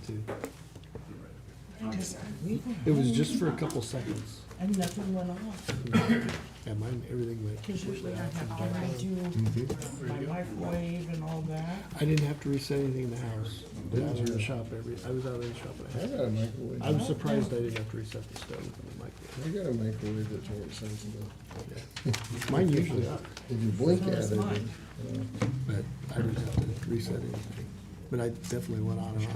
too. It was just for a couple seconds. And nothing went off. Yeah, mine, everything went. Because usually I have to redo my microwave and all that. I didn't have to reset anything in the house. I was out in the shop I was out in the shop. I got a microwave. I'm surprised I didn't have to reset the stove and the microwave. I got a microwave that's very sensitive. Yeah. Mine usually are, If you blink So at does it, mine. but I didn't have to reset anything. But I definitely went on and off.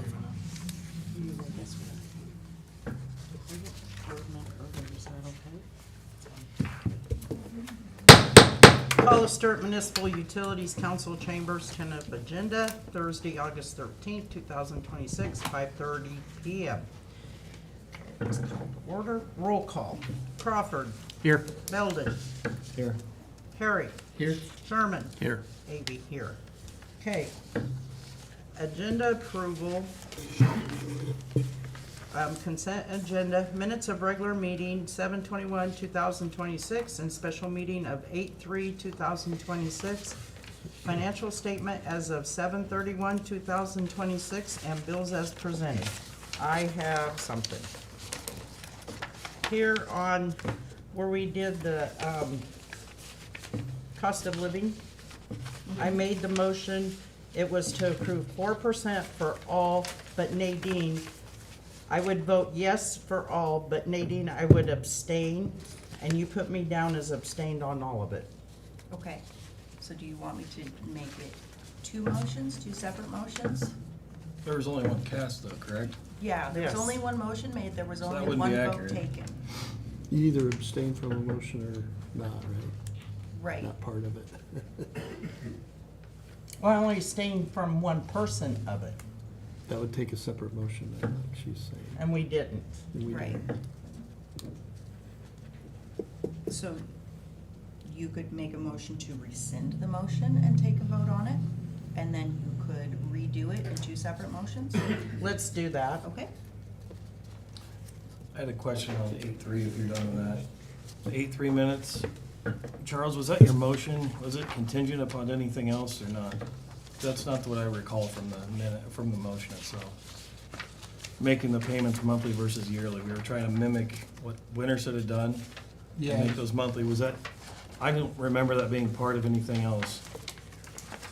Call the Stuart Municipal Utilities Council Chambers tentative agenda, Thursday, August 13th, 2026, 5:30 PM. It's called to order. Roll call. Crawford. Here. Belden. Here. Harry. Here. Sherman. Here. Avy here. Okay. Agenda approval. Consent agenda, minutes of regular meeting, 7/21/2026, and special meeting of 8/3/2026. Financial statement as of 7/31/2026, and bills as presented. I have something. Here on where we did the, cost of living, I made the motion, it was to approve 4% for all, but Nadine, I would vote yes for all, but Nadine, I would abstain, and you put me down as abstained on all of it. Okay, so do you want me to make it two motions, two separate motions? There was only one cast though, correct? Yeah, there was Yes. only one motion made, there was So that only wouldn't one be vote accurate. taken. You either abstain from a motion or not, right? Right, Not part of it. Well, I only abstained from one person of it, That would take a separate motion, then, like she's saying. and we didn't. We right. didn't. So you could make a motion to rescind the motion and take a vote on it, and then you could redo it in two separate motions? Let's do that. Okay, I had a question on 8-3, if you're done with that. The 8-3 minutes, Charles, was that your motion? Was it contingent upon anything else or not? That's not what I recall from the minute, from the motion itself. Making the payments monthly versus yearly, we were trying to mimic what Winterset had done. Yeah. And make those monthly, was that, I don't remember that being part of anything else.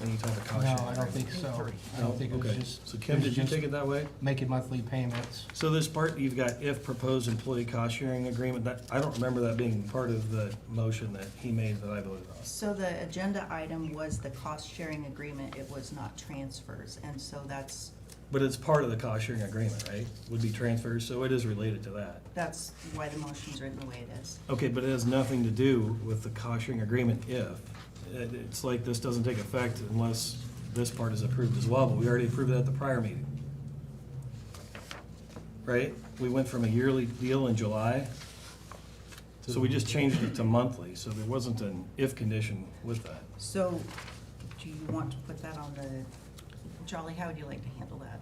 Any type of No, caution. I don't think so. I don't think it was Okay. just. So Kim, did you take it that way? Making monthly payments. So this part, you've got if proposed employee cost sharing agreement, that, I don't remember that being part of the motion that he made that I voted on. so the agenda item was the cost-sharing agreement, it was not transfers, and so that's But it's part of the cost sharing agreement, right? Would be transfers, so it is related to that. why the motion's written the way it is. Okay, but it has nothing to do with the cost sharing agreement if. It's like this doesn't take effect unless this part is approved as well, but we already approved that at the prior meeting. Right? We went from a yearly deal in July, so we just changed it to monthly, so there wasn't an if condition with that. So, do you want to put that on the, Charlie, how would you like to handle that?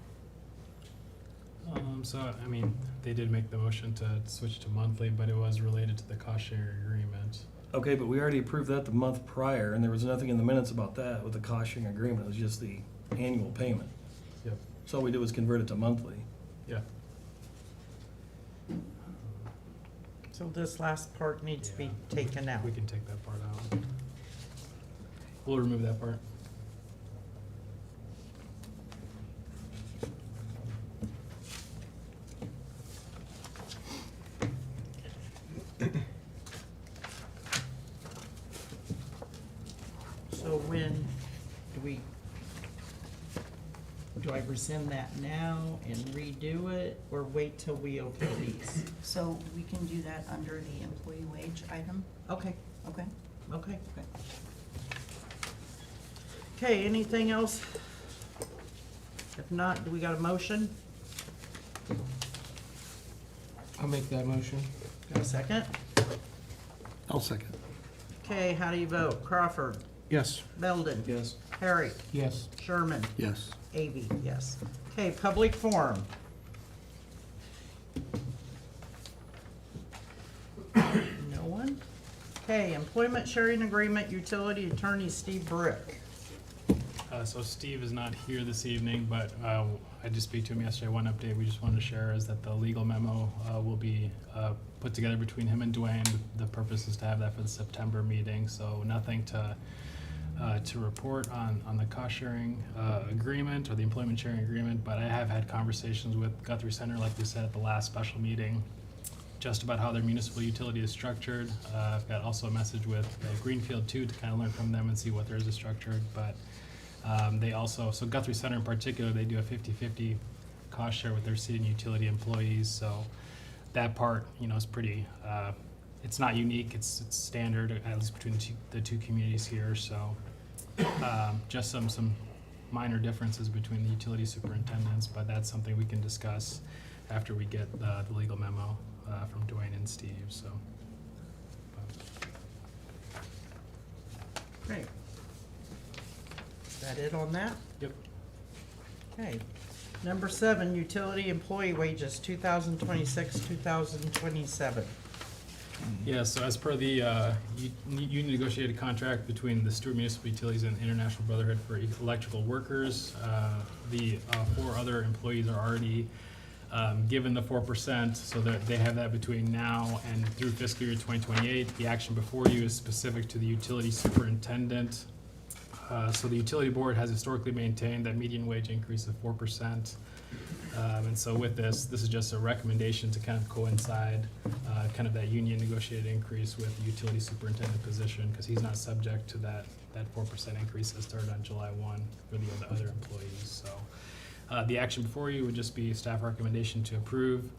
So, I mean, they did make the motion to switch to monthly, but it was related to the cost share agreement. Okay, but we already approved that the month prior, and there was nothing in the minutes about that with the cost sharing agreement, it was just the annual payment. Yep. So all we did was convert it to monthly. Yeah. So this last part needs to be Yeah. taken out. We can take that part out. We'll remove that part. So when do I rescind that now and redo it, or wait till we open these? So we can do that under the employee wage item, Okay, okay? okay. Okay. Okay, anything else? If not, do we got a motion? I'll make that motion. Got a second? I'll second. Okay, how do you vote? Crawford? Yes. Belden? Yes. Harry? Yes. Sherman? Yes. Avy, yes. Okay, public forum. No one? Okay, employment sharing agreement, utility attorney Steve Brick. So Steve is not here this evening, but I did speak to him yesterday. One update we just wanted to share is that the legal memo will be put together between him and Dwayne. The purpose is to have that for the September meeting, so nothing to report on the cost sharing agreement or the employment sharing agreement, but I have had conversations with Guthrie Center, like we said at the last special meeting, just about how their municipal utility is structured. I've got also a message with Greenfield too, to kind of learn from them and see what theirs is structured, but they also, so Guthrie Center in particular, they do a 50-50 cost share with their city and utility employees, so that part, is pretty, it's not unique, it's standard, at least between the two communities here, so just some minor differences between the utility superintendents, but that's something we can discuss after we get the legal memo from Dwayne and Steve, so. Great. Is that it on that? Yep. Okay. Number 7, utility employee wages, 2026, 2027. Yeah, so as per the union negotiated contract between the Stuart Municipal Utilities and International Brotherhood for Electrical Workers, the 4 other employees are already given the 4%, so that they have that between now and through fiscal year 2028. The action before you is specific to the utility superintendent. So the utility board has historically maintained that median wage increase of 4%. And so with this is just a recommendation to kind of coincide kind of that union negotiated increase with the utility superintendent position, because he's not subject to that 4% increase that started on July 1 for the other employees. So the action before you would just be staff recommendation to approve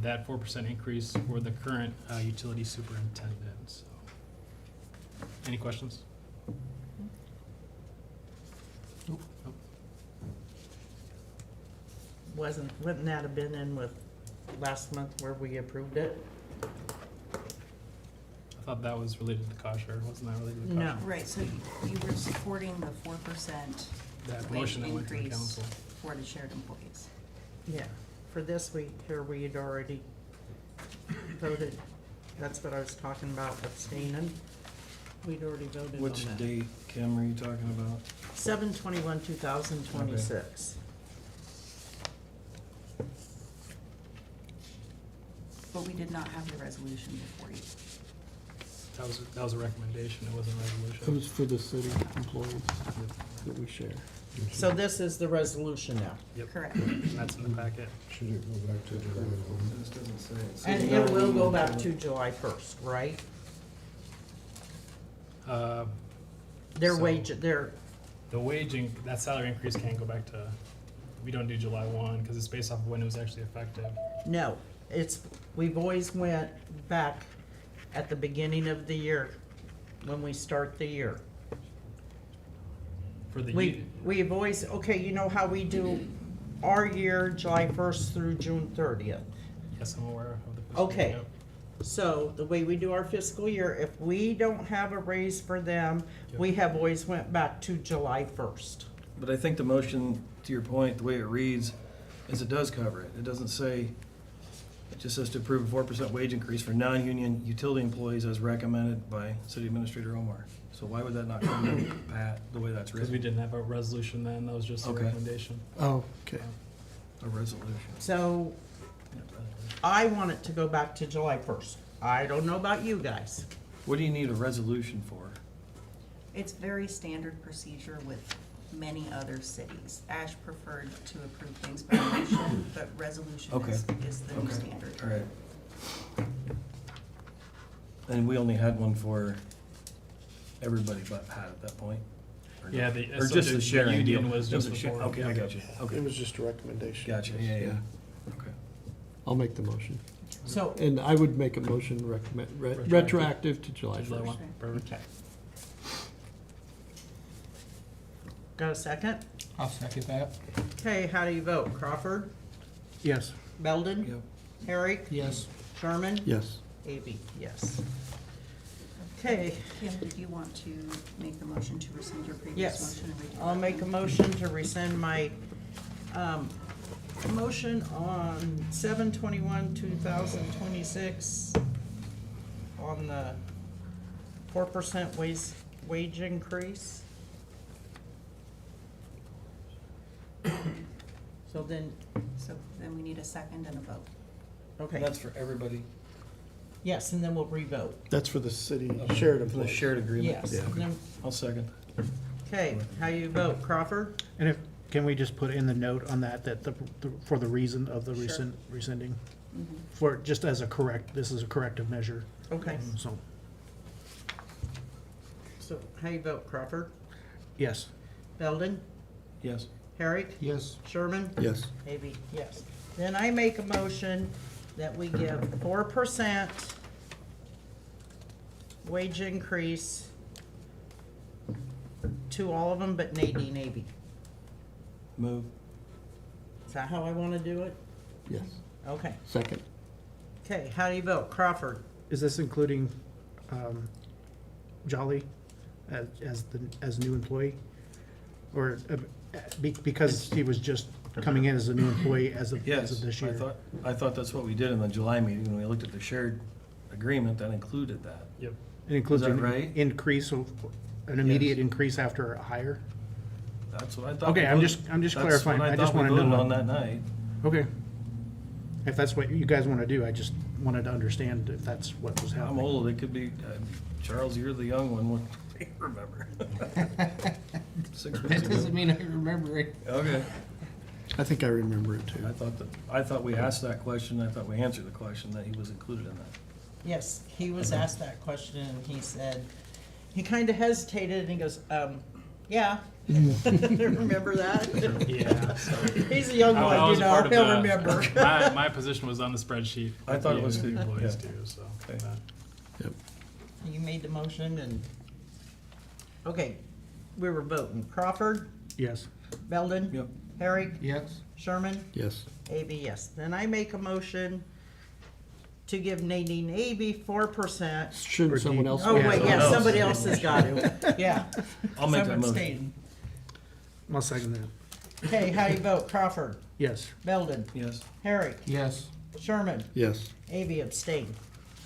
that 4% increase for the current utility superintendent. So, any questions? Wouldn't that have been in with last month where we approved it? I thought that was related to cost share, wasn't that related to cost No. share? Right, so you were supporting the 4% That wage motion that went to the increase council. for the shared employees. Yeah. For this week here, we had already voted. That's what I was talking about, abstaining. We'd already voted on Which that. date, Kim, are you talking about? 7/21/2026. But we did not have the resolution before you. That was a recommendation, it wasn't a It resolution. was for the city employees that we share. So this is the resolution now. Yep, Correct. and that's in the packet. Should it go back to July? This doesn't say. It says And no it will go union. back to July 1st, right? Their So- wage, The that salary increase can't go back to, we don't do July 1, because it's based off of when it was actually effective. no, we've always went back at the beginning of the year, when we start the year. For the, We've always, okay, you know how we do our year, July 1st through June 30th? yes, I'm aware of the. fiscal Okay. year, yep. So the way we do our fiscal year, if we don't have a raise for them, we have always went back to July 1st. But I think the motion, to your point, the way it reads, is it does cover it. It doesn't say, it just says to approve a 4% wage increase for non-union utility employees as recommended by City Administrator Omar. So why would that not cover Pat, the way that's Because we written? didn't have a resolution then, that was just a Okay. recommendation. Oh, okay. A resolution. So I want it to go back to July 1st. I don't know about you guys. What do you need a resolution for? It's very standard procedure with many other cities. Ash preferred to approve things by motion, but resolution Okay. is the new Okay. standard. All right. And we only had one for everybody but Pat at that point? Or no? Yeah, Or just the sharing deal? union was It just a share- before. Okay, I got you. Okay, It was just a recommendation. gotcha, yeah. Okay. I'll make the motion. So, And I would make a motion retroactive to July July 1st. 1, perfect. okay. Got a second? I'll second that. Okay, how do you vote? Crawford? Yes. Belden? Yep. Herrick? Yes. Sherman? Yes. AB, yes. Okay, Kim, did you want to make the motion to rescind your previous yes. motion? and redo I'll that make a one? motion to rescind my, motion on 7/21/2026 on the 4% wage increase. So then, So then we need a second and a vote. okay, That's for everybody, yes, and then we'll re-vote. That's for the city shared for the employees. shared agreement. Yes, Yeah. and then, I'll second. okay, how you vote, Crawford? And if, can we just put in the note on that, for the reason of the Sure. rescinding? Mhm. For, just as a correct, this is a corrective measure, Okay, so, so how you vote, Crawford? yes. Belden? Yes. Herrick? Yes. Sherman? Yes. Maybe, yes. Then I make a motion that we give 4% wage increase to all of them but Nadine Avey. Move. Is that how I wanna do it? Yes. Okay. Second. Okay, how do you vote? Crawford? Is this including, Jolly as new employee? Or, because he was just coming in as a new employee as of Yes, this year? I thought that's what we did in the July meeting, when we looked at the shared agreement, that included that. Yep. It includes Is that an right? increase, an immediate increase after a hire? That's what I thought. Okay, we I'm voted- just clarifying. I just That's what I wanna thought we know. voted on that night. Okay. If that's what you guys wanna do, I just wanted to understand if that's what was I'm happening. old, it could be, Charles, you're the young one, what do you remember? 6 That weeks ago. doesn't mean I remember it. Okay. I think I remember it too. I thought we asked that question, I thought we answered the question, that he was included in that. Yes, he was asked that question and he said, he kinda hesitated and he goes, yeah. Remember that? Yeah, so. He's a young I one, you was a know, part of he'll the- remember. My position was on the spreadsheet. I thought it was the too, employees yeah. too, so. Okay. Yep. You made the motion and, okay, we were voting. Crawford, Yes. Belden, Yep. Herrick, Yes. Sherman, Yes. Avey, yes. Then I make a motion to give Nadine Avey 4%. Shouldn't someone else? Oh, Yeah, wait, someone yeah, else. somebody else has got to, yeah. I'll make that Someone motion. stayed. I'll second that. Okay, how do you vote? Crawford, Yes. Belden, Yes. Herrick, Yes. Sherman, Yes. Avey abstain.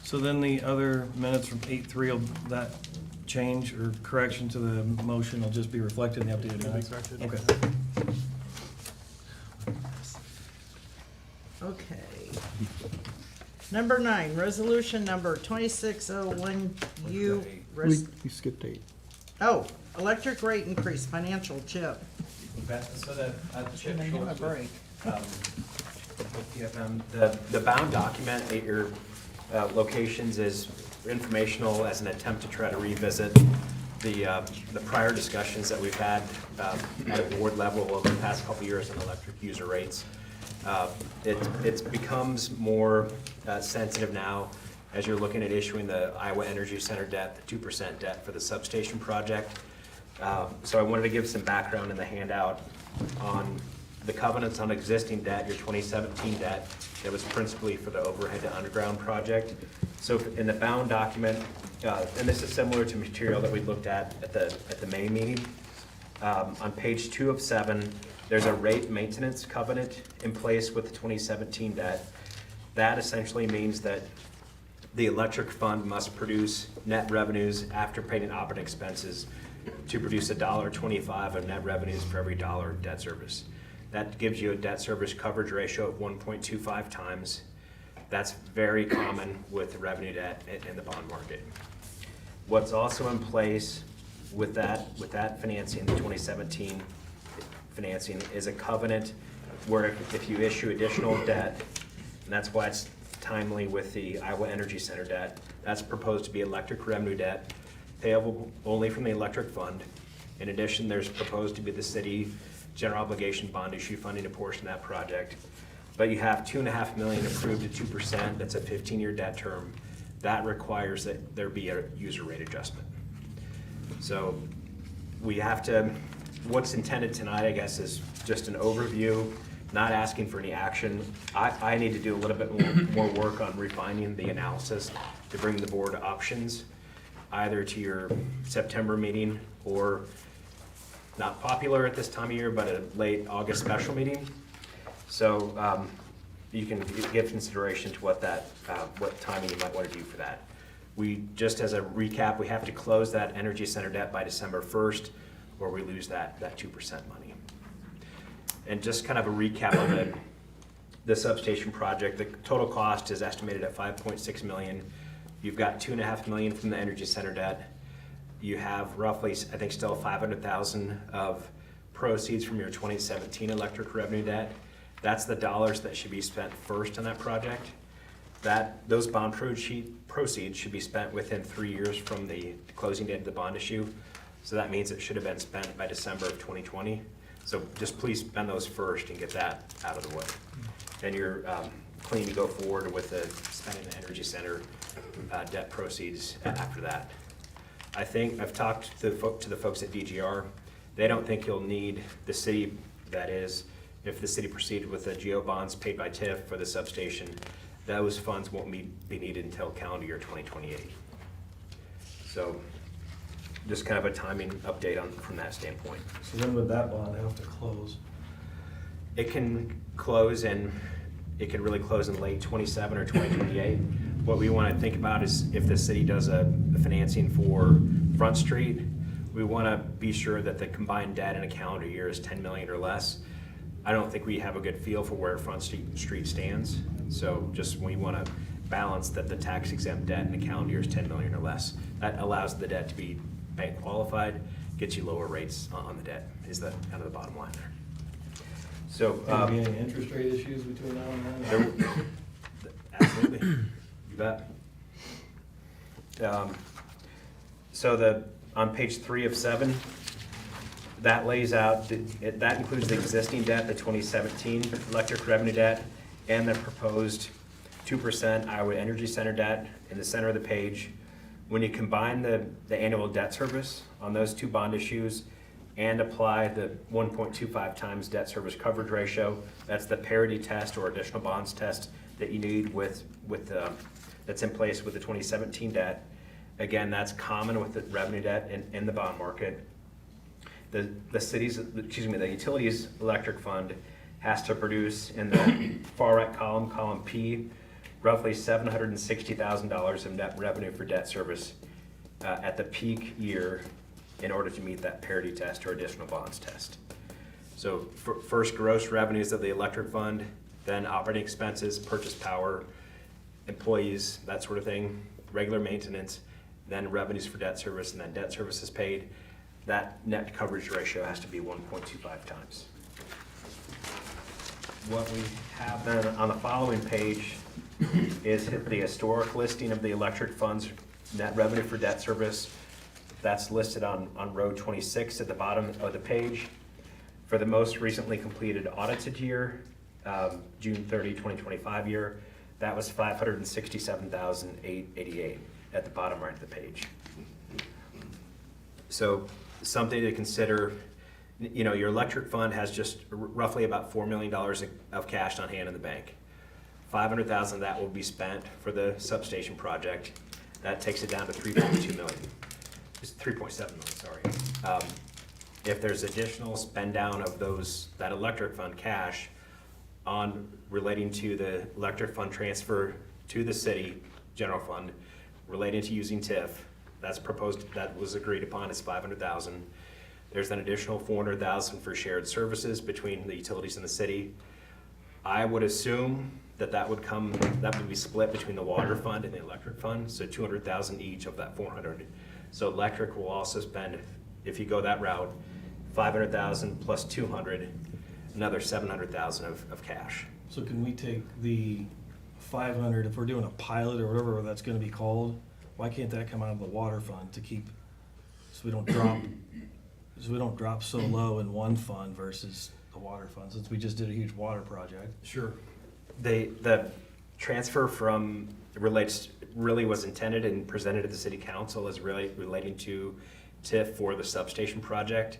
So then the other minutes from 8-3, that change or correction to the motion will just be reflected in the updated It'll be minutes? corrected. Okay. Okay. Number 9, resolution number 2601U. We skipped 8. Oh, electric rate increase, financial chip. So the, Chip Give him a Schultz break. with PFM, the bound document at your locations is informational as an attempt to try to revisit the prior discussions that we've had at a board level over the past couple of years on electric user rates. It becomes more sensitive now as you're looking at issuing the Iowa Energy Center debt, the 2% debt for the substation project. So I wanted to give some background in the handout on the covenants on existing debt, your 2017 debt, that was principally for the overhead to underground project. So in the bound document, and this is similar to material that we looked at the May meeting, on page 2 of 7, there's a rate maintenance covenant in place with the 2017 debt. That essentially means that the electric fund must produce net revenues after paying operating expenses to produce $1.25 of net revenues for every dollar of debt service. That gives you a debt service coverage ratio of 1.25 times. That's very common with the revenue debt in the bond market. What's also in place with that financing, the 2017 financing, is a covenant where if you issue additional debt, and that's why it's timely with the Iowa Energy Center debt, that's proposed to be electric revenue debt, payable only from the electric fund. In addition, there's proposed to be the city general obligation bond issue funding a portion of that project. But you have $2.5 million approved at 2%, that's a 15-year debt term. That requires that there be a user rate adjustment. So we have to, what's intended tonight, I guess, is just an overview, not asking for any action. I need to do a little bit more work on refining the analysis to bring the board options, either to your September meeting or, not popular at this time of year, but a late August special meeting. So you can give consideration to what timing you might want to do for that. We, just as a recap, we have to close that Energy Center debt by December 1st, or we lose that 2% money. And just kind of a recap of the substation project, the total cost is estimated at 5.6 million. You've got 2.5 million from the Energy Center debt. You have roughly, I think, still 500,000 of proceeds from your 2017 electric revenue debt. That's the dollars that should be spent first on that project. Those bond proceeds should be spent within 3 years from the closing date of the bond issue. So that means it should have been spent by December of 2020. So just please spend those first and get that out of the way. And you're clean to go forward with the spending the Energy Center debt proceeds after that. I think I've talked to the folks at DGR. They don't think you'll need the city, that is, if the city proceeded with the GO bonds paid by TIF for the substation, those funds won't be needed until calendar year 2028. So just kind of a timing update from that standpoint. So then would that bond have to close? It can close and it can really close in late 27 or 2028. What we want to think about is if the city does a financing for Front Street, we want to be sure that the combined debt in a calendar year is 10 million or less. I don't think we have a good feel for where Front Street stands. So just we want to balance that the tax exempt debt in a calendar year is 10 million or less. That allows the debt to be bank qualified, gets you lower rates on the debt, is the kind of the bottom line there. So, Gonna be any interest rate issues between now and then? absolutely, you bet. So on page 3 of 7, that lays out, that includes the existing debt, the 2017 electric revenue debt, and the proposed 2% Iowa Energy Center debt in the center of the page. When you combine the annual debt service on those two bond issues and apply the 1.25 times debt service coverage ratio, that's the parity test or additional bonds test that you need that's in place with the 2017 debt. Again, that's common with the revenue debt in the bond market. The utilities electric fund has to produce in the far right column P, roughly $760,000 of net revenue for debt service at the peak year in order to meet that parity test or additional bonds test. So first gross revenues of the electric fund, then operating expenses, purchase power, employees, that sort of thing, regular maintenance, then revenues for debt service, and then debt service is paid. That net coverage ratio has to be 1.25 times. What we have then on the following page is the historic listing of the electric fund's net revenue for debt service. That's listed on row 26 at the bottom of the page. For the most recently completed audited year, June 30, 2025 year, that was $567,888 at the bottom right of the page. So something to consider, your electric fund has just roughly about $4 million of cash on hand in the bank. 500,000 of that will be spent for the substation project. That takes it down to 3.2 million. It's 3.7 million, sorry. If there's additional spend down of that electric fund cash on relating to the electric fund transfer to the city general fund, relating to using TIF, that's proposed, that was agreed upon is 500,000. There's an additional 400,000 for shared services between the utilities and the city. I would assume that would be split between the water fund and the electric fund, so 200,000 each of that 400. So electric will also spend, if you go that route, 500,000 plus 200, another 700,000 of cash. So can we take the 500, if we're doing a pilot or whatever that's gonna be called, why can't that come out of the water fund to keep, so we don't drop so low in one fund versus the water fund, since we just did a huge water project? Sure. The transfer from really was intended and presented to the city council as really relating to TIF for the substation project.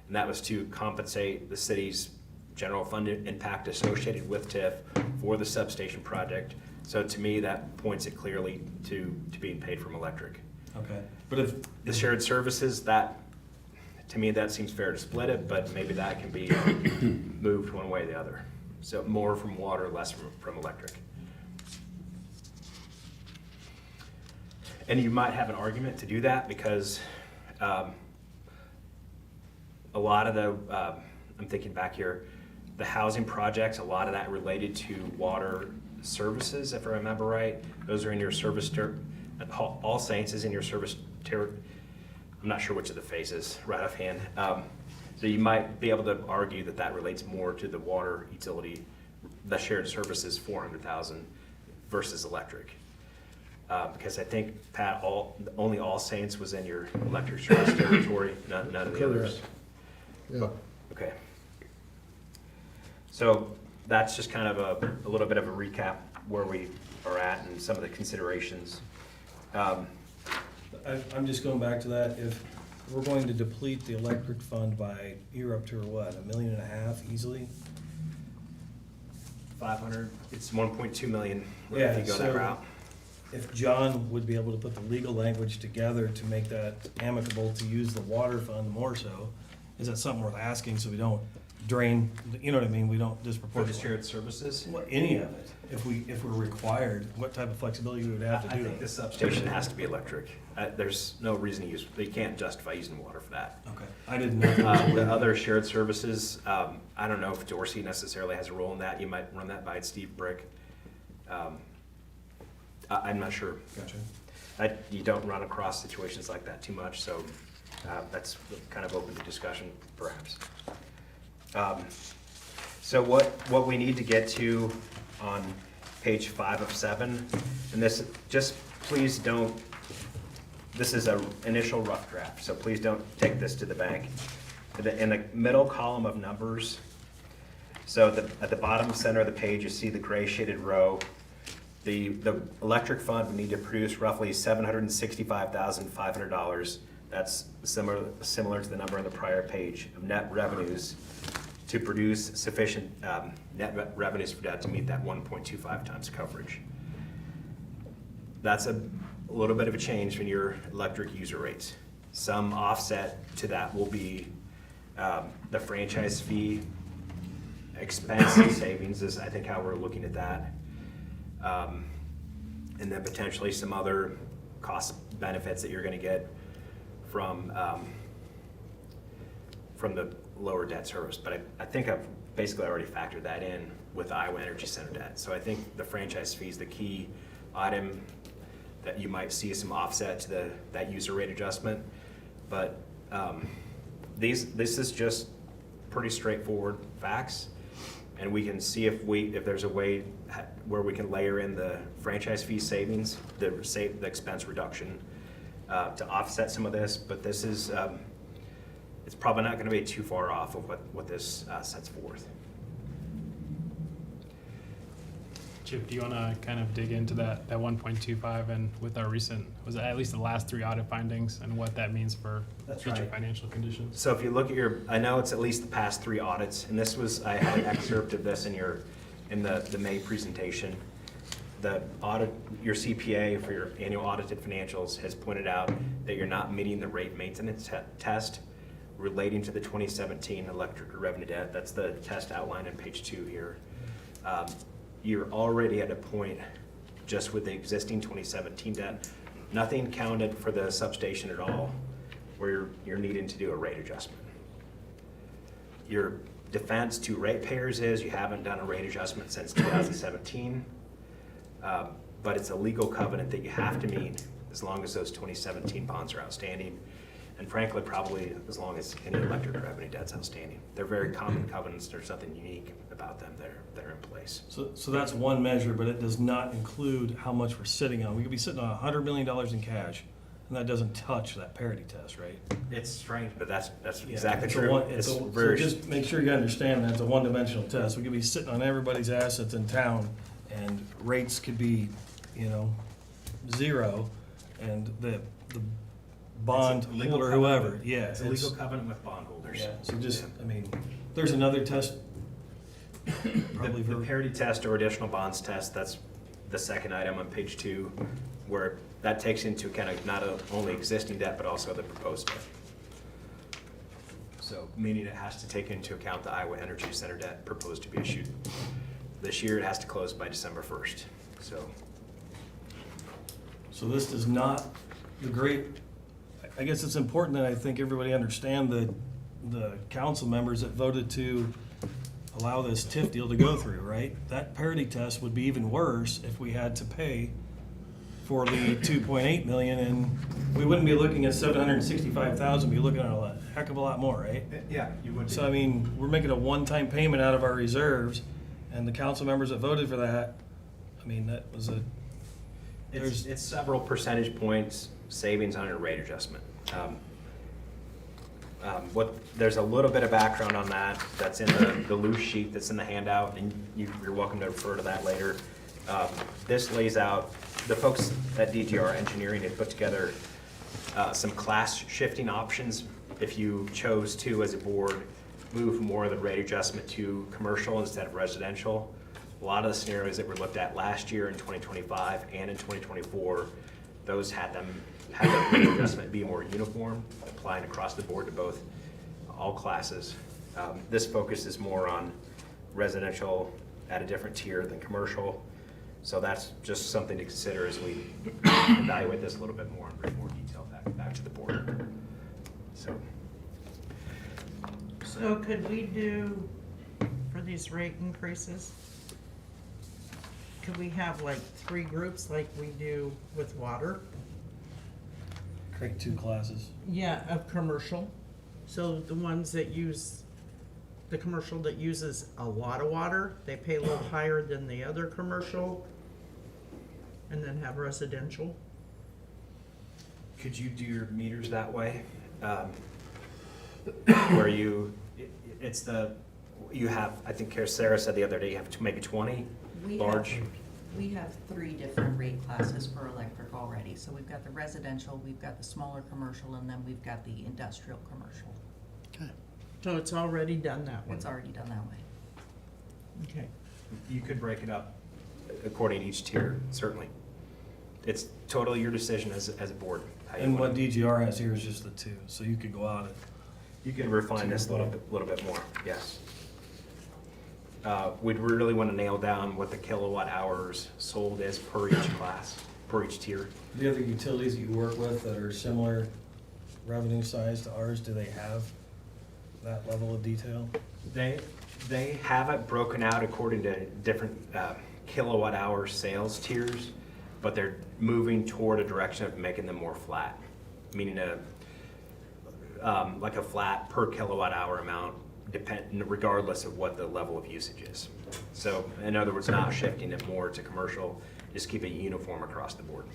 And that was to compensate the city's general fund impact associated with TIF for the substation project. So to me, that points it clearly to being paid from electric. Okay, but if The shared services, to me, that seems fair to split it, but maybe that can be moved one way or the other. So more from water, less from electric. And you might have an argument to do that because a lot of I'm thinking back here, The housing projects, a lot of that related to water services, if I remember right. Those are in your service, All Saints is in your service territory. I'm not sure which of the phases right offhand. So you might be able to argue that that relates more to the water utility, the shared services, 400,000 versus electric. Because I think, Pat, only All Saints was in your electric service territory, none of the others. Yeah, Okay. So that's just kind of a little bit of a recap where we are at and some of the considerations. I'm just going back to that, if we're going to deplete the electric fund by, you're up to what, $1.5 million easily? 500, it's 1.2 million if Yeah, you go that so- route. If John would be able to put the legal language together to make that amicable to use the water fund more so, is that something worth asking so we don't drain, you know what I mean, we don't For the disproportionately. shared services? Any of it, if we're required, what type of flexibility we would have to I do think the that? substation has to be electric. There's no reason to use, they can't justify using water for that. Okay, I didn't know. The other shared services, I don't know if Dorsey necessarily has a role in that. You might run that by Steve Brick. I'm not sure. Gotcha. You don't run across situations like that too much, so that's kind of open to discussion perhaps. So what we need to get to on page 5 of 7, and this, just please don't, this is an initial rough draft, so please don't take this to the bank. In the middle column of numbers, so at the bottom center of the page, you see the gray shaded row. The electric fund would need to produce roughly $765,500. That's similar to the number on the prior page of net revenues to produce sufficient net revenues for that to meet that 1.25 times coverage. That's a little bit of a change from your electric user rates. Some offset to that will be the franchise fee expense and savings is, I think, how we're looking at that. And then potentially some other cost benefits that you're gonna get from the lower debt service. But I think I've basically already factored that in with the Iowa Energy Center debt. So I think the franchise fee is the key item that you might see some offset to that user rate adjustment. But this is just pretty straightforward facts. And we can see if there's a way where we can layer in the franchise fee savings, the expense reduction to offset some of this. But this is, it's probably not gonna be too far off of what this sets forth. Chip, do you want to kind of dig into that 1.25 and with our recent, was it at least the last 3 audit findings and what that means for That's future right. financial conditions? So if you look at I know it's at least the past 3 audits, and I had an excerpt of this in the May presentation. The audit, your CPA for your annual audited financials has pointed out that you're not meeting the rate maintenance test relating to the 2017 electric revenue debt. That's the test outlined on page 2 here. You're already at a point just with the existing 2017 debt, nothing counted for the substation at all, where you're needing to do a rate adjustment. Your defense to ratepayers is you haven't done a rate adjustment since 2017, but it's a legal covenant that you have to meet as long as those 2017 bonds are outstanding, and frankly, probably as long as any electric revenue debt's outstanding. They're very common covenants. There's nothing unique about them that are in place. So that's one measure, but it does not include how much we're sitting on. We could be sitting on $100 million in cash, and that doesn't touch that parity test, right? It's strange, but that's Yeah, exactly it's a true. one- It's so very, just make sure you understand that it's a one-dimensional test. We could be sitting on everybody's assets in town, and rates could be, 0, and the bond It's a legal holder, covenant. whoever, yeah. it's a legal covenant with bondholders. Yeah, so just, there's another test. Probably The for, parity test or additional bonds test, that's the second item on page 2, where that takes into account not only existing debt, but also the proposed debt. So, meaning it has to take into account the Iowa Energy Center debt proposed to be issued. This year, it has to close by December 1st, so. so this does not, I guess it's important that I think everybody understand the council members that voted to allow this TIF deal to go through, right? That parity test would be even worse if we had to pay for the 2.8 million, and we wouldn't be looking at 765,000, be looking at a heck of a lot more, right? Yeah, you would. So I mean, we're making a one-time payment out of our reserves, and the council members that voted for that, I mean, that was a, It's several percentage points savings on your rate adjustment. There's a little bit of background on that, that's in the loose sheet that's in the handout, and you're welcome to refer to that later. This lays out, the folks at DGR Engineering had put together some class shifting options if you chose to, as a board, move more of the rate adjustment to commercial instead of residential. A lot of the scenarios that were looked at last year in 2025 and in 2024, those had the rate adjustment be more uniform, applying across the board to both, all classes. This focus is more on residential at a different tier than commercial. So that's just something to consider as we evaluate this a little bit more and bring more detail back to the board. So could we do, for these rate increases, could we have like 3 groups like we do with water? create 2 classes. Yeah, of commercial. So the ones that use, the commercial that uses a lot of water, they pay a little higher than the other commercial. And then have residential. Could you do your meters that way? Where you have, I think Sarah said the other day, you have to make a 20 large. We have 3 different rate classes for electric already. So we've got the residential, we've got the smaller commercial, and then we've got the industrial commercial. So it's already done that way. It's already done that way. Okay. You could break it up according to each tier, certainly. It's totally your decision as a board. how you And want what to- DGR has here is just the 2, so you could go out and You can refine this a little bit more, yes. We'd really want to nail down what the kilowatt hours sold is per each class, per each tier. the other utilities that you work with that are similar revenue size to ours, do they have that level of detail? They have it broken out according to different kilowatt hour sales tiers, but they're moving toward a direction of making them more flat, meaning like a flat per kilowatt hour amount, regardless of what the level of usage is. So in other words, not shifting it more to commercial, just keep it uniform across the board.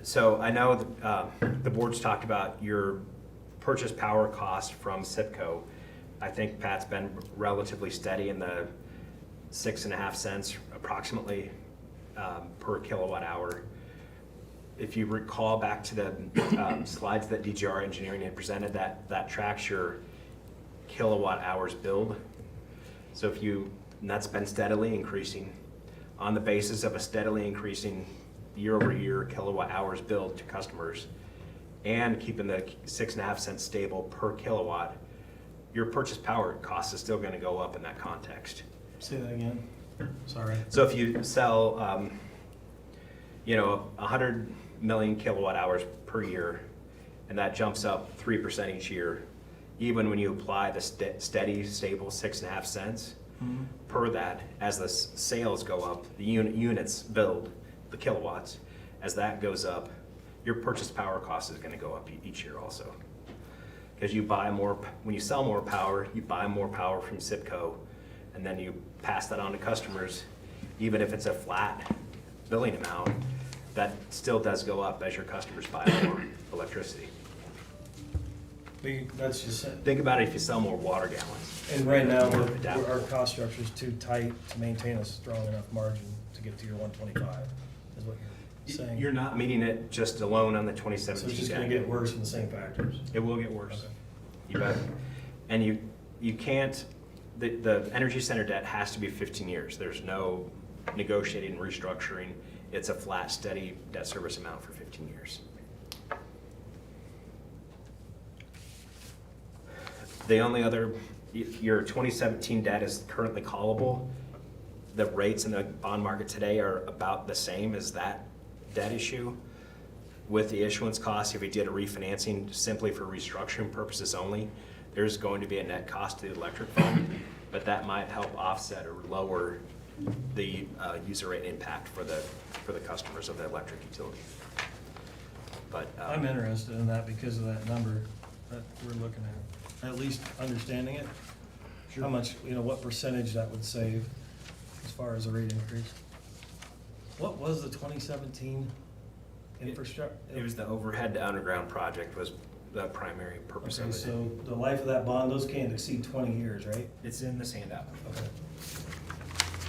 So I know the board's talked about your purchase power cost from SIPCO. I think Pat's been relatively steady in the 6.5 cents approximately per kilowatt hour. If you recall back to the slides that DGR Engineering had presented, that tracks your kilowatt hours billed. So and that's been steadily increasing on the basis of a steadily increasing year-over-year kilowatt hours billed to customers and keeping the 6.5 cents stable per kilowatt, your purchase power cost is still gonna go up in that context. Say that again, sorry. So if you sell, 100 million kilowatt hours per year, and that jumps up 3% each year, even when you apply the steady, stable 6.5 cents per that, as the sales go up, the units billed, the kilowatts, as that goes up, your purchase power cost is gonna go up each year also. Because you buy more, when you sell more power, you buy more power from SIPCO, and then you pass that on to customers. Even if it's a flat billing amount, that still does go up as your customers buy more electricity. That's just, Think about it if you sell more water gallons. and right now, More our adaptable. cost structure is too tight to maintain a strong enough margin to get to your 125, is what you're saying. You're not meeting it just alone on the So 2017 it's just gonna debt. get worse in the same factors. It will get worse. Okay. You bet. And you can't, the energy center debt has to be 15 years. There's no negotiating and restructuring. It's a flat, steady debt service amount for 15 years. The only other, your 2017 debt is currently callable. The rates in the bond market today are about the same as that debt issue. with the issuance costs, if we did a refinancing simply for restructuring purposes only, there's going to be a net cost to the electric fund, but that might help offset or lower the user rate impact for the customers of the electric utility. But I'm interested in that because of that number that we're looking at least understanding it. How much, what percentage that would save as far as a rate increase. What was the 2017 infrastructure? it was the overhead to underground project was the primary purpose Okay, of it. so the life of that bond, those can't exceed 20 years, right? It's in this handout. Okay.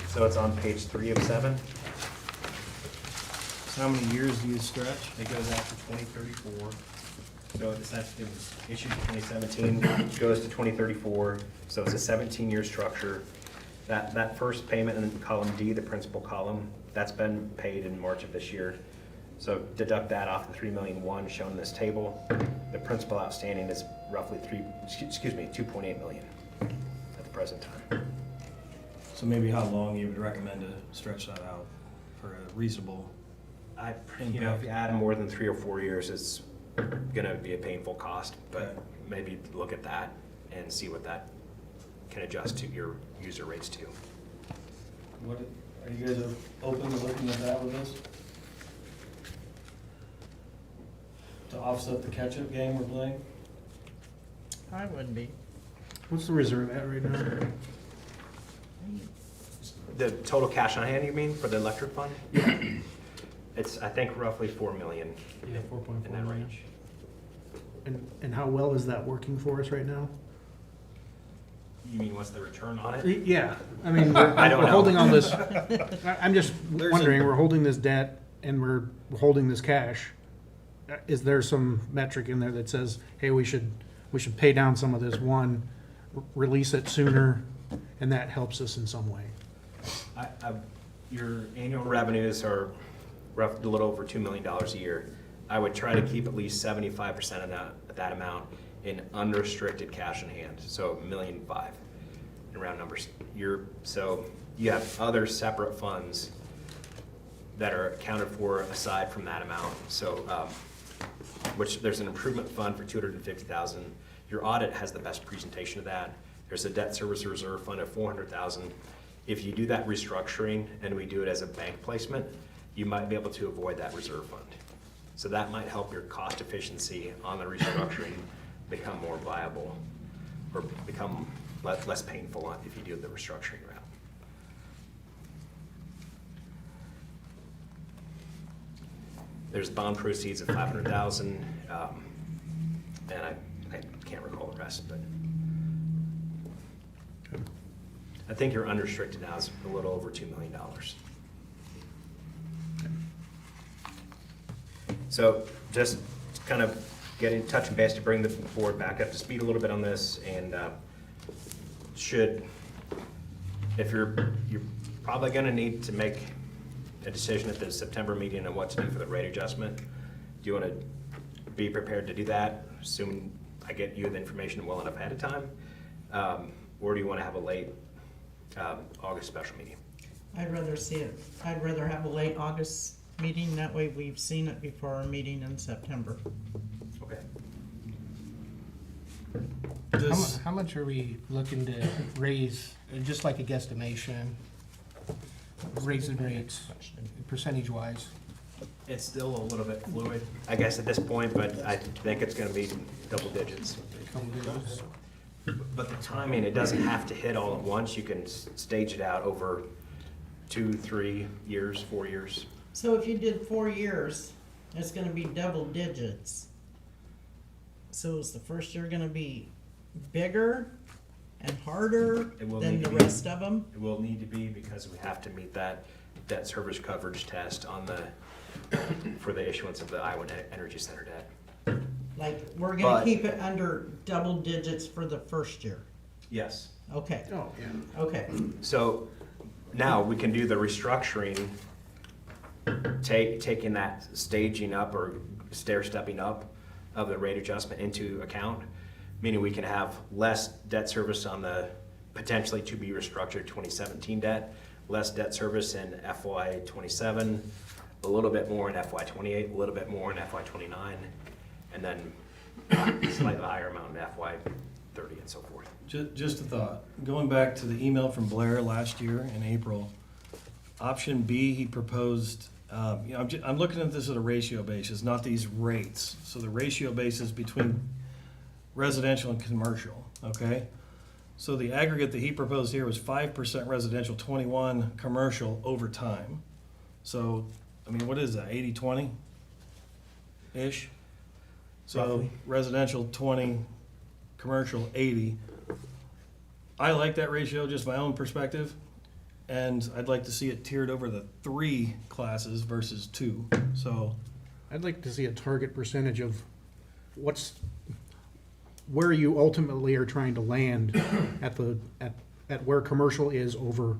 So it's on page 3 of 7. So how many years do you stretch? It goes out to 2034. So it was issued in 2017, goes to 2034, so it's a 17-year structure. That first payment in column D, the principal column, that's been paid in March of this year. So deduct that off the $3.1 million shown in this table. The principal outstanding is roughly $2.8 million at the present time. So maybe how long you would recommend to stretch that out for a reasonable? If you add more than 3 or 4 years, it's gonna be a painful cost, but maybe look at that and see what that can adjust to your user rates to. What, are you guys open to looking at that with us? To offset the catch-up game we're playing? I would be. What's the reserve at right now? The total cash on hand, you mean, for the electric fund? Yeah. It's, I think, roughly 4 million Yeah, 4.4 in that million. range. And how well is that working for us right now? You mean what's the return on it? Yeah, I mean, we're I don't we're know. holding all this, I'm just There's wondering, we're holding this debt and we're holding this cash. Is there some metric in there that says, hey, we should pay down some of this release it sooner, and that helps us in some way? Your annual revenues are roughly a little over $2 million a year. I would try to keep at least 75% of that amount in unrestricted cash in hand, so $1.5 million in round numbers. So you have other separate funds that are accounted for aside from that amount. So, which there's an improvement fund for $250,000. Your audit has the best presentation of that. There's a debt service reserve fund of $400,000. If you do that restructuring and we do it as a bank placement, you might be able to avoid that reserve fund. So that might help your cost efficiency on the restructuring become more viable or become less painful if you do the restructuring route. There's bond proceeds of $500,000, and I can't recall the rest, but I think your unrestricted now is a little over $2 million. So just kind of getting touch and base to bring the board back up to speed a little bit on this, and if you're probably gonna need to make a decision at the September meeting on what to do for the rate adjustment. Do you wanna be prepared to do that, assuming I get you the information well enough ahead of time? Or do you wanna have a late August special meeting? I'd rather have a late August meeting, that way we've seen it before our meeting in September. Okay. How much are we looking to raise, just like a guesstimation, raise the rates, percentage-wise? It's still a little bit fluid, I guess, at this point, but I think it's gonna be double digits. Couple digits? But the timing, it doesn't have to hit all at once. You can stage it out over 2, 3 years, 4 years. So if you did 4 years, it's gonna be double digits. So is the first year gonna be bigger and harder It will than need the to be. rest of them? It will need to be because we have to meet that debt service coverage test for the issuance of the Iowa Energy Center debt. Like, we're gonna But- keep it under double digits for the first year? Yes. Okay, Oh, yeah. okay. So now we can do the restructuring, taking that staging up or stair-stepping up of the rate adjustment into account, meaning we can have less debt service on the potentially to be restructured 2017 debt, less debt service in FY '27, a little bit more in FY '28, a little bit more in FY '29, and then slightly higher amount in FY '30 and so forth. Just a thought, going back to the email from Blair last year in April, option B, he proposed, I'm looking at this at a ratio basis, not these rates. So the ratio basis between residential and commercial, okay? So the aggregate that he proposed here was 5% residential, 21 commercial over time. So, I mean, what is that, 80-20-ish? So Roughly. residential 20, commercial 80. I like that ratio, just my own perspective, and I'd like to see it tiered over the 3 classes versus 2. So, I'd like to see a target percentage of where you ultimately are trying to land at where commercial is over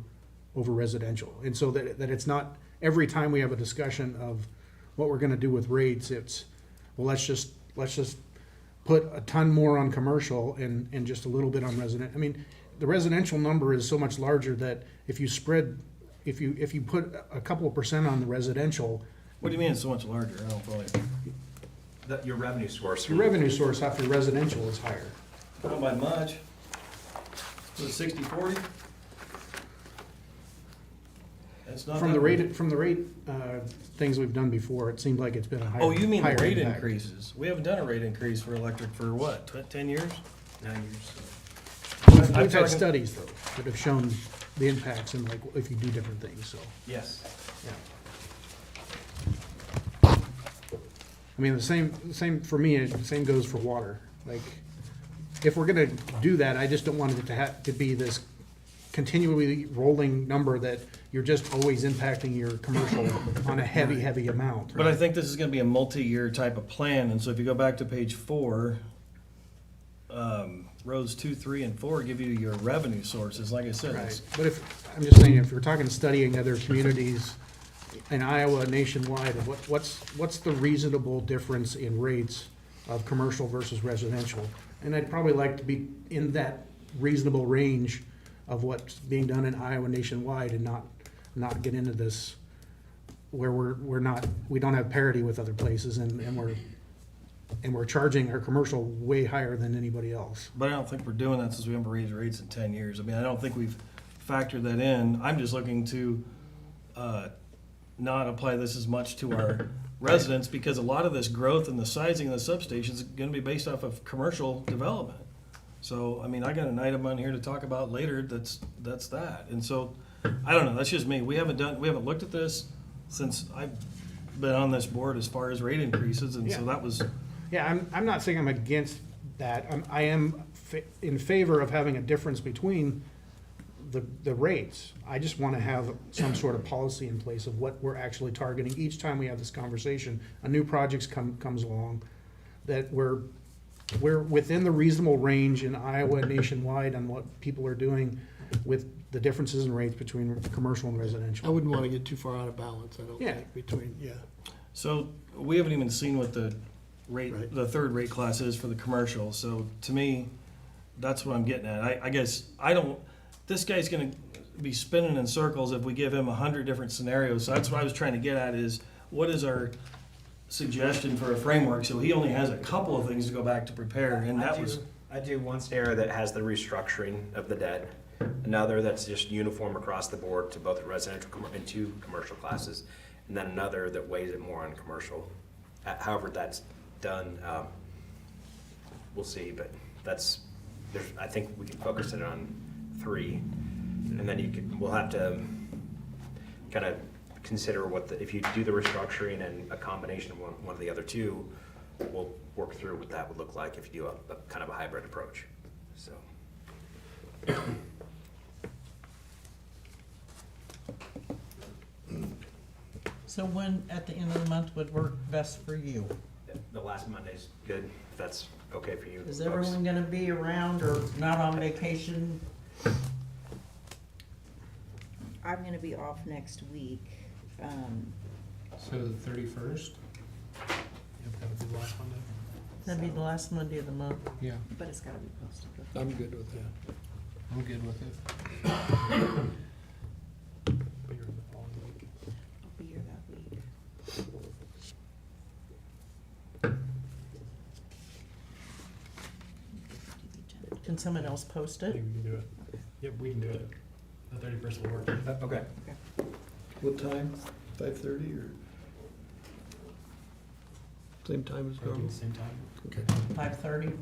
residential. And so that it's not, every time we have a discussion of what we're gonna do with rates, it's, well, let's just put a ton more on commercial and just a little bit on resident. I mean, the residential number is so much larger that if you put a couple of percent on the residential, what do you mean it's so much larger? I don't follow you. Your revenue source. your revenue source after residential is higher. Not by much. Was it 60-40? That's not From that the much. rate things we've done before, it seemed like it's been a higher. Oh, you mean the higher rate impact. increases? We haven't done a rate increase for electric for what, 10 years? 9 years. We've I'm had talking- studies though, that have shown the impacts and like if you do different things, so, Yes. yeah. I mean, the same for me, the same goes for water. Like, if we're gonna do that, I just don't want it to be this continually rolling number that you're just always impacting your commercial on a heavy amount. But I think this is gonna be a multi-year type of plan, and so if you go back to page 4, rows 2, 3, and 4 give you your revenue sources, like I said. Right, it's- but I'm just saying, if we're talking studying other communities in Iowa nationwide, what's the reasonable difference in rates of commercial versus residential? And I'd probably like to be in that reasonable range of what's being done in Iowa nationwide and not get into this where we don't have parity with other places and we're charging our commercial way higher than anybody else. But I don't think we're doing that since we haven't raised rates in 10 years. I mean, I don't think we've factored that in. I'm just looking to not apply this as much to our residents because a lot of this growth and the sizing of the substations is going to be based off of commercial development. So, I mean, I got an item on here to talk about later that's that. And so, I don't know, that's just me. We haven't looked at this since I've been on this board as far as rate increases, and so Yeah. that was, Yeah, I'm not saying I'm against that. I am in favor of having a difference between the rates. I just want to have some sort of policy in place of what we're actually targeting. Each time we have this conversation, a new project comes along, that we're within the reasonable range in Iowa nationwide on what people are doing with the differences in rates between commercial and I residential. wouldn't want to get too far out of balance, I don't Yeah. think, between, yeah. so we haven't even seen what the rate, Right. the third rate class is for the commercial. So to me, that's what I'm getting at. I guess, this guy's gonna be spinning in circles if we give him 100 different scenarios. So that's what I was trying to get at is, what is our suggestion for a framework? So he only has a couple of things to go back to prepare, and that was, I do one scenario that has the restructuring of the debt, another that's just uniform across the board to both residential and 2 commercial classes, and then another that weighs it more on commercial. However that's done, we'll see, but I think we can focus it on 3, and then we'll have to kind of consider if you do the restructuring and a combination of one of the other 2, we'll work through what that would look like if you do a kind of a hybrid approach, so. So when, at the end of the month, would work best for you? The last Monday's good, if that's okay for you. Is folks. everyone gonna be around or not on vacation? I'm gonna be off next week. So the 31st? That would be the last Monday. That'd be the last Monday of the month. Yeah, But it's gotta be posted. I'm good with that. I'm good with it. I'll be here that week. Can someone else post I it? think we can do it. Yep, we can do it. The 31st will work. Okay. What time? 5:30 or? Same time as normal? Same time. Okay. 5:30?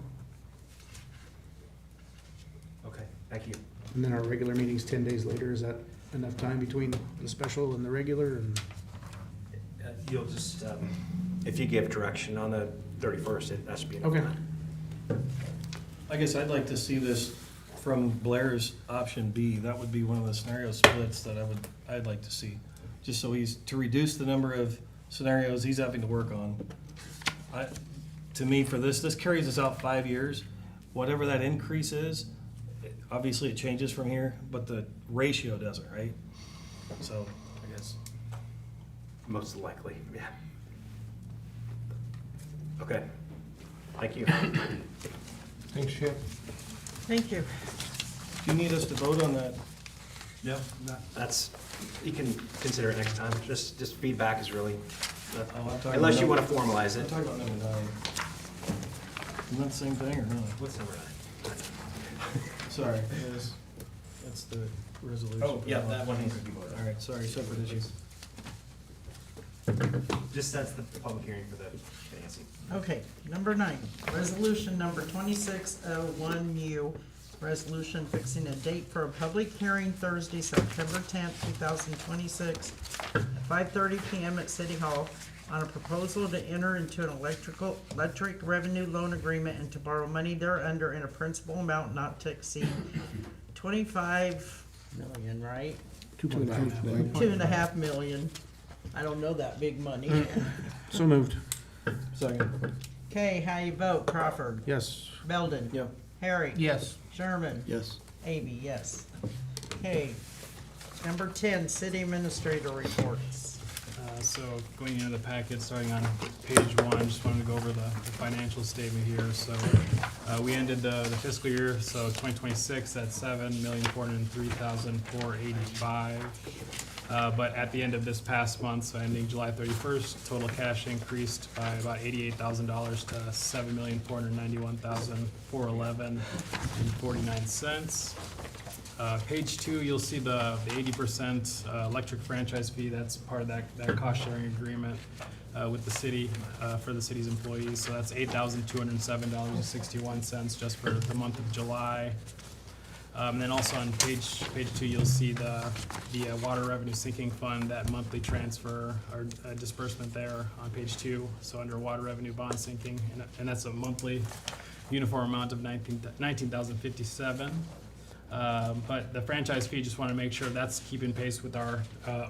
Okay, thank you. And then our regular meeting's 10 days later, is that enough time between the special and the regular? And You'll just, if you give direction on the 31st, that should be enough Okay. time. I guess I'd like to see this from Blair's option B. That would be one of the scenario splits that I'd like to see. Just so to reduce the number of scenarios he's having to work on. To me, for this carries us out 5 years. Whatever that increase is, obviously it changes from here, but the ratio doesn't, right? So, I guess. Most likely, yeah. Okay, thank you. Thanks, Chip. Thank you. Do you need us to vote on that? No, that's, you can consider it next time. Just feedback is really, unless you want to formalize I'm it. talking about number 9. Isn't that the same thing or not? What's number 9? Sorry, that's the resolution. Oh, yeah, that one needs to be voted All on. right, sorry, separate issues. Just sets the public hearing for the financing. Okay, number 9, resolution number 2601U, resolution fixing a date for a public hearing Thursday, September 10th, 2026, at 5:30 PM at City Hall on a proposal to enter into an electric revenue loan agreement and to borrow money thereunder in a principal amount not to exceed 25 million, right? 2.5. 2.5 million. I don't know that big money. So moved. Second. Okay, how you vote? Crawford? Yes. Belden? Yeah. Harry? Yes. Sherman? Yes. Amy, yes. Okay, number 10, city administrator reports. So going into the packet, starting on page 1, just wanted to go over the financial statement here. So we ended the fiscal year, so 2026 at $7,403,485. But at the end of this past month, so ending July 31st, total cash increased by about $88,000 to $7,491,411.49. Page 2, you'll see the 80% electric franchise fee. That's part of that cost sharing agreement with the city for the city's employees. So that's $8,207.61 just for the month of July. And then also on page 2, you'll see the water revenue sinking fund, that monthly transfer or disbursement there on page 2. So under water revenue bond sinking, and that's a monthly uniform amount of $19,057. But the franchise fee, just want to make sure that's keeping pace with our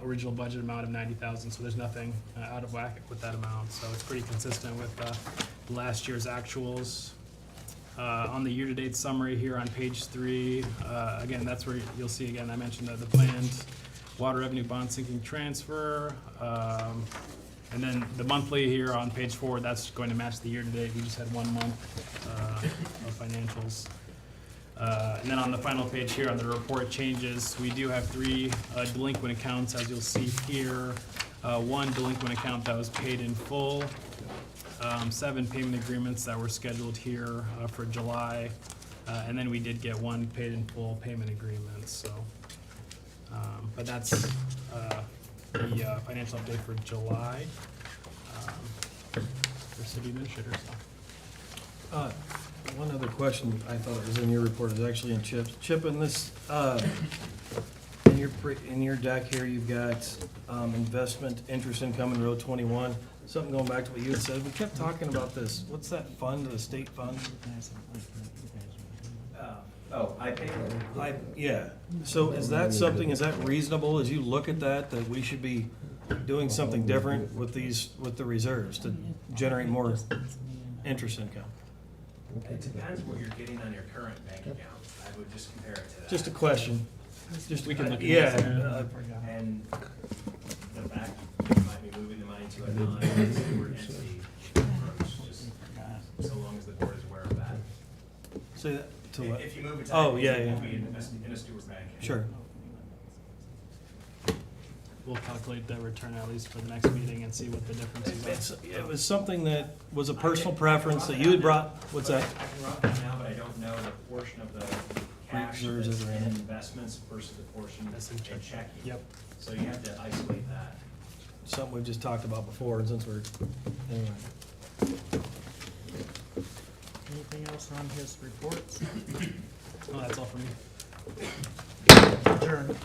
original budget amount of $90,000. So there's nothing out of whack with that amount. So it's pretty consistent with last year's actuals. On the year-to-date summary here on page 3, again, that's where you'll see, again, I mentioned the planned water revenue bond sinking transfer. And then the monthly here on page 4, that's going to match the year-to-date. We just had 1 month of financials. And then on the final page here on the report changes, we do have 3 delinquent accounts, as you'll see here. 1 delinquent account that was paid in full. 7 payment agreements that were scheduled here for July, and then we did get 1 paid in full payment agreement, so. But that's the financial update for July for city administrator, so. One other question, I thought it was in your report, is actually in Chip's. Chip, in this, in your deck here, you've got investment interest income in row 21. Something going back to what you had said, we kept talking about this. What's that fund, the state fund? I paid. Yeah, so is that something, is that reasonable, as you look at that we should be doing something different with the reserves to generate more interest income? It depends what you're getting on your current bank account. I would just compare it to that. Just a question. We can look at Yeah, And the fact you might be moving the money to a non-Stewart entity first, just so long as the board is aware of that. say that to what? If you move it to. Oh, yeah, it yeah. will be in a Stewart bank. Sure. we'll calculate the return at least for the next meeting and see what the differences are. It was something that was a personal preference that you had brought, what's that? I can run that now, but I don't know the portion of the cash Reserves that's that are in in it. investments versus the portion That's in in checking. checking. Yep. So you have to isolate that. Something we've just talked about before, and since we're, anyway. Anything else on his reports? Oh, that's all for me. Adjourn.